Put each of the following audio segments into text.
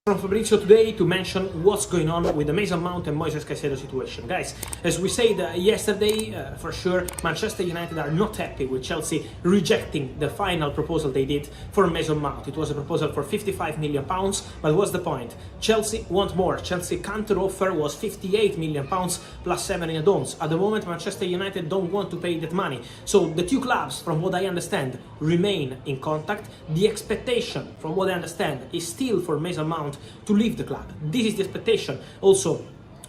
From Fabrizio today to mention what's going on with the Mason Mount and Moises Caicedo situation. Guys, as we said yesterday, for sure, Manchester United are not happy with Chelsea rejecting the final proposal they did for Mason Mount. It was a proposal for £55 million, but what's the point? Chelsea want more. Chelsea counter offer was £58 million plus 7 in add-ons. At the moment, Manchester United don't want to pay that money. So the two clubs, from what I understand, remain in contact. The expectation, from what I understand, is still for Mason Mount to leave the club. This is the expectation. Also,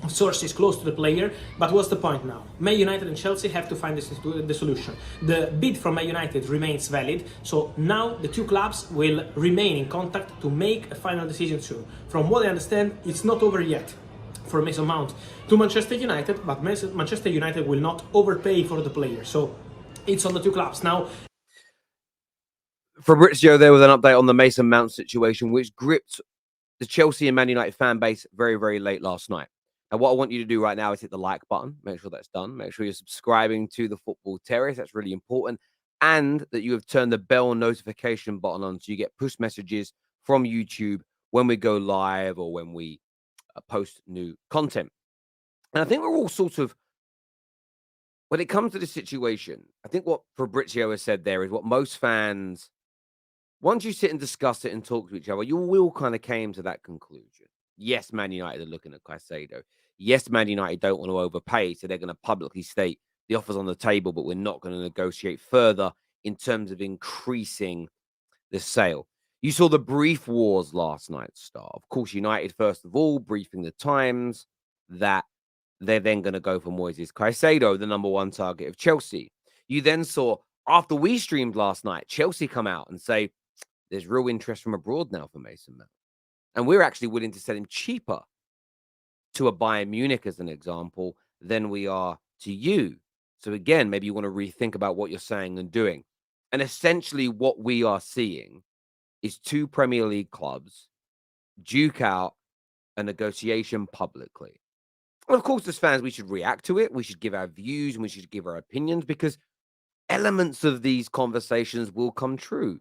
sources close to the player, but what's the point now? Man United and Chelsea have to find the solution. The bid from Man United remains valid, so now the two clubs will remain in contact to make a final decision soon. From what I understand, it's not over yet for Mason Mount to Manchester United, but Manchester United will not overpay for the player, so it's on the two clubs now. Fabrizio there with an update on the Mason Mount situation, which gripped the Chelsea and Man United fan base very, very late last night. And what I want you to do right now is hit the like button. Make sure that's done. Make sure you're subscribing to the Football Terrace. That's really important. And that you have turned the bell notification button on so you get push messages from YouTube when we go live or when we post new content. And I think we're all sort of, when it comes to this situation, I think what Fabrizio has said there is what most fans, once you sit and discuss it and talk to each other, you will kind of came to that conclusion. Yes, Man United are looking at Caicedo. Yes, Man United don't want to overpay, so they're going to publicly state the offer's on the table, but we're not going to negotiate further in terms of increasing the sale. You saw the brief wars last night start. Of course, United, first of all, briefing the Times that they're then going to go for Moises Caicedo, the number one target of Chelsea. You then saw, after we streamed last night, Chelsea come out and say, there's real interest from abroad now for Mason Mount. And we're actually willing to sell him cheaper to a Bayern Munich, as an example, than we are to you. So again, maybe you want to rethink about what you're saying and doing. And essentially what we are seeing is two Premier League clubs duke out a negotiation publicly. And of course, as fans, we should react to it. We should give our views and we should give our opinions because elements of these conversations will come true.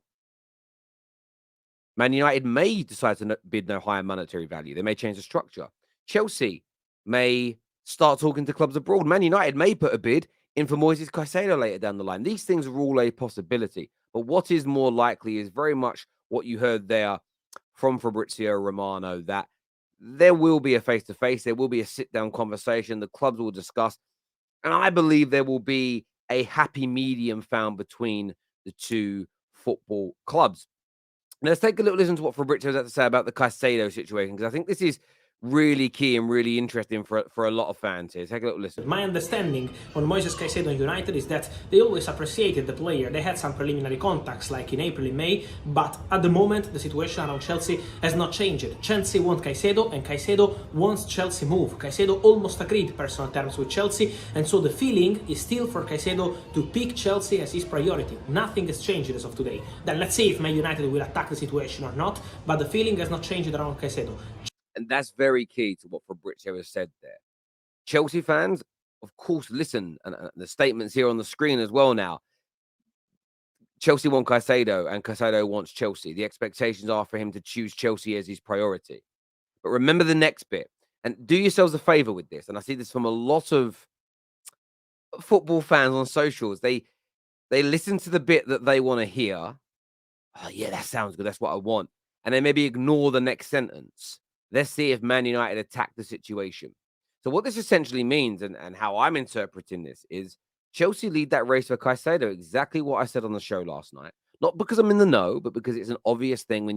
Man United may decide to bid no higher monetary value. They may change the structure. Chelsea may start talking to clubs abroad. Man United may put a bid in for Moises Caicedo later down the line. These things are all a possibility. But what is more likely is very much what you heard there from Fabrizio Romano, that there will be a face-to-face. There will be a sit-down conversation. The clubs will discuss. And I believe there will be a happy medium found between the two football clubs. Let's take a little listen to what Fabrizio has to say about the Caicedo situation, because I think this is really key and really interesting for a lot of fans here. Take a little listen. My understanding on Moises Caicedo and United is that they always appreciated the player. They had some preliminary contacts like in April and May, but at the moment the situation around Chelsea has not changed. Chelsea want Caicedo and Caicedo wants Chelsea move. Caicedo almost agreed personal terms with Chelsea, and so the feeling is still for Caicedo to pick Chelsea as his priority. Nothing has changed as of today. Then let's see if Man United will attack the situation or not, but the feeling has not changed around Caicedo. And that's very key to what Fabrizio has said there. Chelsea fans, of course, listen, and the statements here on the screen as well now. Chelsea want Caicedo and Caicedo wants Chelsea. The expectations are for him to choose Chelsea as his priority. But remember the next bit, and do yourselves a favor with this. And I see this from a lot of football fans on socials. They listen to the bit that they want to hear. Oh, yeah, that sounds good. That's what I want. And they maybe ignore the next sentence. Let's see if Man United attack the situation. So what this essentially means, and how I'm interpreting this, is Chelsea lead that race for Caicedo. Exactly what I said on the show last night. Not because I'm in the know, but because it's an obvious thing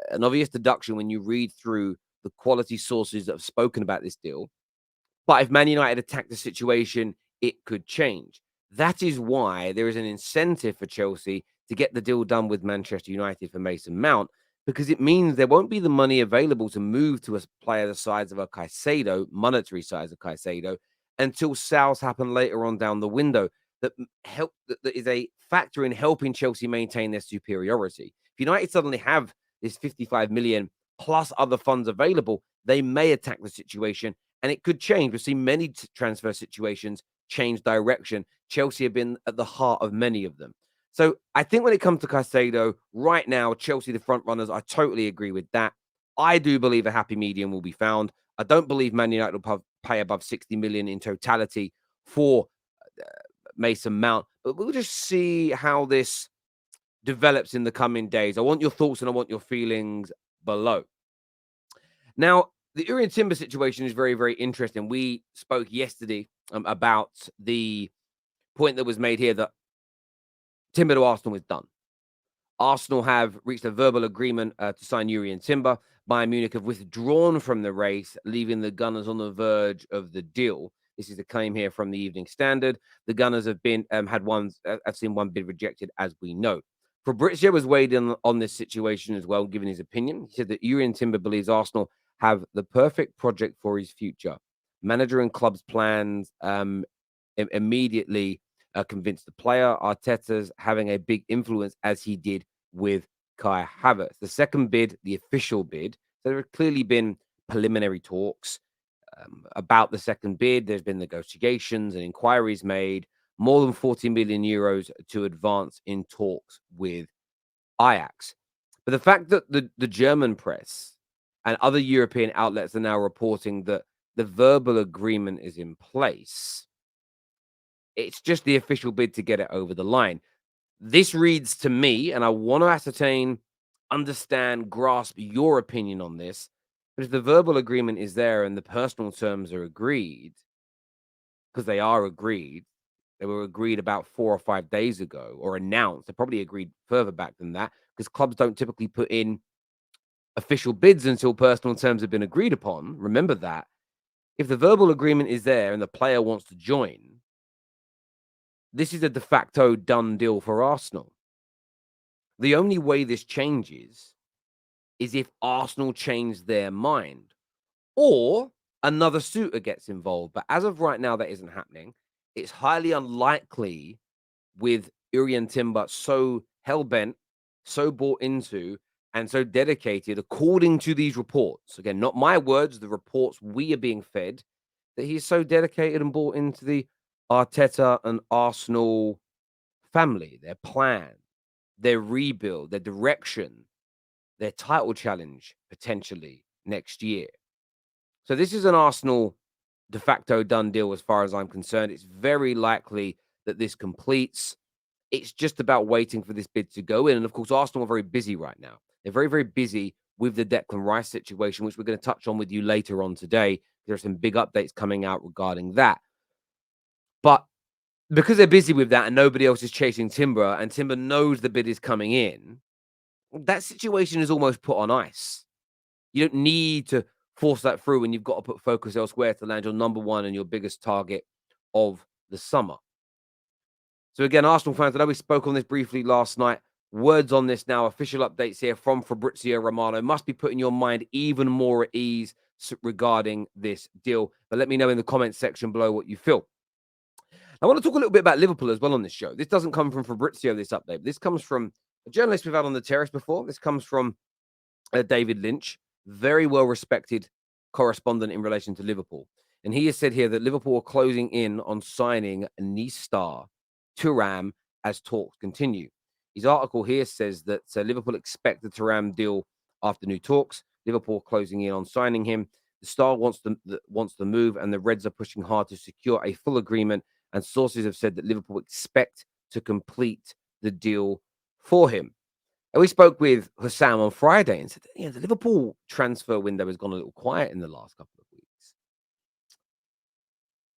an obvious deduction when you read through the quality sources that have spoken about this deal. But if Man United attack the situation, it could change. That is why there is an incentive for Chelsea to get the deal done with Manchester United for Mason Mount, because it means there won't be the money available to move to a player the size of a Caicedo, monetary size of Caicedo, until sales happen later on down the window. That is a factor in helping Chelsea maintain their superiority. If United suddenly have this 55 million plus other funds available, they may attack the situation and it could change. We've seen many transfer situations change direction. Chelsea have been at the heart of many of them. So I think when it comes to Caicedo, right now, Chelsea, the front runners, I totally agree with that. I do believe a happy medium will be found. I don't believe Man United will pay above 60 million in totality for Mason Mount, but we'll just see how this develops in the coming days. I want your thoughts and I want your feelings below. Now, the Urian Timber situation is very, very interesting. We spoke yesterday about the point that was made here that Timber to Arsenal is done. Arsenal have reached a verbal agreement to sign Urian Timber. Bayern Munich have withdrawn from the race, leaving the Gunners on the verge of the deal. This is a claim here from the Evening Standard. The Gunners have been I've seen one bid rejected, as we know. Fabrizio was weighed in on this situation as well, giving his opinion. He said that Urian Timber believes Arsenal have the perfect project for his future. Manager and club's plans immediately convinced the player. Arteta's having a big influence, as he did with Kai Havertz. The second bid, the official bid, so there have clearly been preliminary talks about the second bid. There's been negotiations and inquiries made. More than 40 million euros to advance in talks with Ajax. But the fact that the German press and other European outlets are now reporting that the verbal agreement is in place, it's just the official bid to get it over the line. This reads to me, and I want to ascertain, understand, grasp your opinion on this. But if the verbal agreement is there and the personal terms are agreed, because they are agreed, they were agreed about 4 or 5 days ago or announced. They probably agreed further back than that because clubs don't typically put in official bids until personal terms have been agreed upon. Remember that. If the verbal agreement is there and the player wants to join, this is a de facto done deal for Arsenal. The only way this changes is if Arsenal change their mind or another suitor gets involved. But as of right now, that isn't happening. It's highly unlikely with Urian Timber so hell-bent, so bought into, and so dedicated, according to these reports. Again, not my words, the reports we are being fed, that he's so dedicated and bought into the Arteta and Arsenal family, their plan, their rebuild, their direction, their title challenge potentially next year. So this is an Arsenal de facto done deal as far as I'm concerned. It's very likely that this completes. It's just about waiting for this bid to go in. And of course, Arsenal are very busy right now. They're very, very busy with the Declan Rice situation, which we're going to touch on with you later on today. There are some big updates coming out regarding that. But because they're busy with that and nobody else is chasing Timber and Timber knows the bid is coming in, that situation is almost put on ice. You don't need to force that through when you've got to put focus elsewhere to land your number one and your biggest target of the summer. So again, Arsenal fans, I know we spoke on this briefly last night. Words on this now, official updates here from Fabrizio Romano must be putting your mind even more at ease regarding this deal. But let me know in the comments section below what you feel. I want to talk a little bit about Liverpool as well on this show. This doesn't come from Fabrizio, this update. This comes from a journalist we've had on the Terrace before. This comes from David Lynch, very well-respected correspondent in relation to Liverpool. And he has said here that Liverpool are closing in on signing Nice star Thuram as talks continue. His article here says that Liverpool expect the Thuram deal after new talks. Liverpool closing in on signing him. The star wants the move, and the Reds are pushing hard to secure a full agreement. And sources have said that Liverpool expect to complete the deal for him. And we spoke with Hussam on Friday and said, the Liverpool transfer window has gone a little quiet in the last couple of weeks.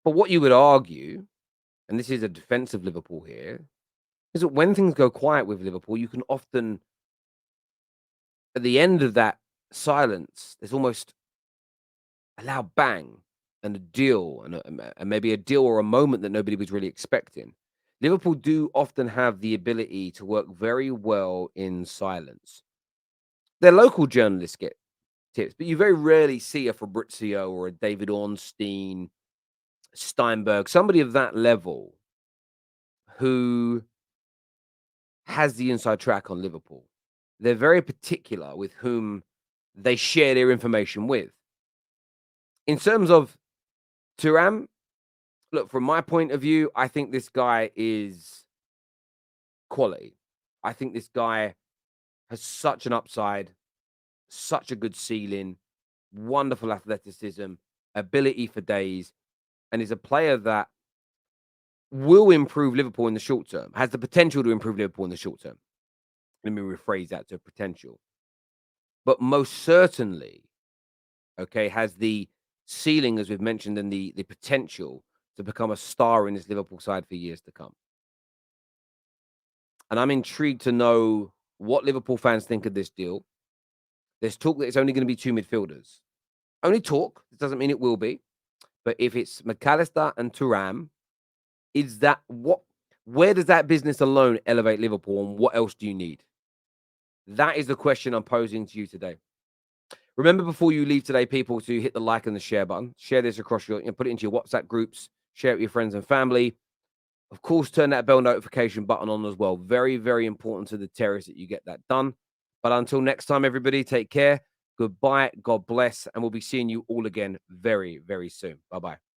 But what you would argue, and this is a defense of Liverpool here, is that when things go quiet with Liverpool, you can often, at the end of that silence, there's almost a loud bang and a deal, and maybe a deal or a moment that nobody was really expecting. Liverpool do often have the ability to work very well in silence. Their local journalists get tips, but you very rarely see a Fabrizio or a David Ornstein, Steinberg, somebody of that level who has the inside track on Liverpool. They're very particular with whom they share their information with. In terms of Thuram, look, from my point of view, I think this guy is quality. I think this guy has such an upside. such a good ceiling, wonderful athleticism, ability for days, and is a player that will improve Liverpool in the short term, has the potential to improve Liverpool in the short term. Let me rephrase that to potential. But most certainly, okay, has the ceiling, as we've mentioned, and the potential to become a star in this Liverpool side for years to come. And I'm intrigued to know what Liverpool fans think of this deal. There's talk that it's only going to be 2 midfielders. Only talk. It doesn't mean it will be. But if it's McAllister and Thuram, is that what? Where does that business alone elevate Liverpool, and what else do you need? That is the question I'm posing to you today. Remember, before you leave today, people, to hit the like and the share button. Share this across your, put it into your WhatsApp groups. Share it with your friends and family. Of course, turn that bell notification button on as well. Very, very important to the Terrace that you get that done. But until next time, everybody, take care. Goodbye. God bless. And we'll be seeing you all again very, very soon. Bye-bye.